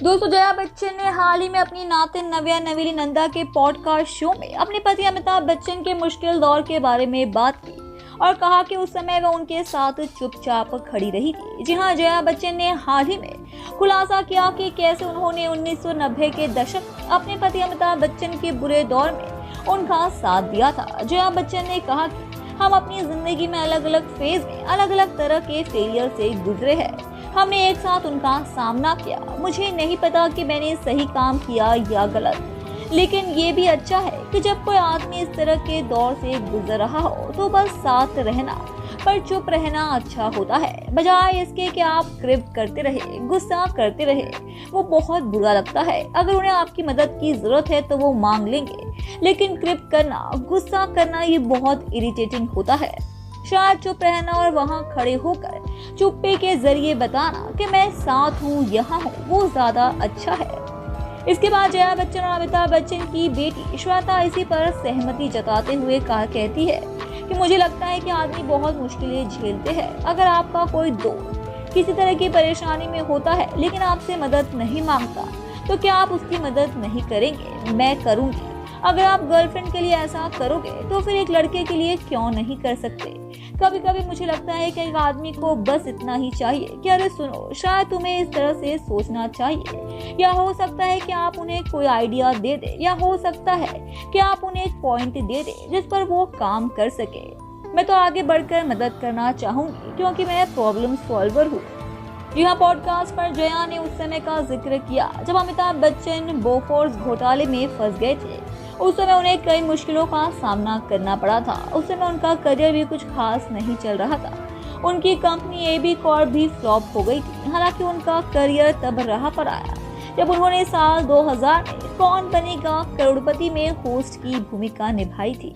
दोस्तों, जया बच्चन ने हाल ही में अपनी नातिन नव्या नवेली नंदा के पॉडकास्ट शो में अपने पति अमिताभ बच्चन के मुश्किल दौर के बारे में बात की और कहा कि उस समय वह उनके साथ चुपचाप खड़ी रही थी। जी हां, जया बच्चन ने हाल ही में खुलासा किया कि कैसे उन्होंने 1990 के दशक में अपने पति अमिताभ बच्चन के बुरे दौर में उनका साथ दिया था। जया बच्चन ने कहा कि हम अपनी जिंदगी में अलग अलग फेज में अलग अलग तरह के फेलियर से गुजरे हैं। हमने एक साथ उनका सामना किया। मुझे नहीं पता कि मैंने सही काम किया या गलत, लेकिन ये भी अच्छा है कि जब कोई आदमी इस तरह के दौर से गुजर रहा हो तो बस साथ रहना पर चुप रहना अच्छा होता है, बजाय इसके कि आप क्रिप करते रहे, गुस्सा करते रहे। वो बहुत बुरा लगता है। अगर उन्हें आपकी मदद की जरूरत है तो वो मांग लेंगे, लेकिन क्रिप करना, गुस्सा करना ये बहुत इरिटेटिंग होता है। शायद चुप रहना और वहाँ खड़े होकर चुप्पे के जरिए बताना कि मैं साथ हूँ, यहाँ हूँ, वो ज्यादा अच्छा है। इसके बाद जया बच्चन और अमिताभ बच्चन की बेटी श्वेता इसी पर सहमति जताते हुए कहती है कि मुझे लगता है कि आदमी बहुत मुश्किलें झेलते हैं। अगर आपका कोई दोस्त किसी तरह की परेशानी में होता है लेकिन आपसे मदद नहीं मांगता तो क्या आप उसकी मदद नहीं करेंगे? मैं करूंगी। अगर आप गर्लफ्रेंड के लिए ऐसा करोगे तो फिर एक लड़के के लिए क्यों नहीं कर सकते? कभी कभी मुझे लगता है कि एक आदमी को बस इतना ही चाहिए कि अरे सुनो, शायद तुम्हें इस तरह से सोचना चाहिए, या हो सकता है कि आप उन्हें कोई आइडिया दे दे, या हो सकता है कि आप उन्हें एक पॉइंट दे दे जिस पर वो काम कर सके। मैं तो आगे बढ़कर मदद करना चाहूंगी क्योंकि मैं प्रॉब्लम सॉल्वर हूँ। यह पॉडकास्ट पर जया ने उस समय का जिक्र किया जब अमिताभ बच्चन बोफोर्स घोटाले में फंस गए थे। उस समय उन्हें कई मुश्किलों का सामना करना पड़ा था। उस समय उनका करियर भी कुछ खास नहीं चल रहा था। उनकी कंपनी एबी कॉर्प भी फ्लॉप हो गई थी। हालांकि उनका करियर तब राह पर आया जब उन्होंने साल 2000 में कौन बनेगा करोड़पति में होस्ट की भूमिका निभाई थी।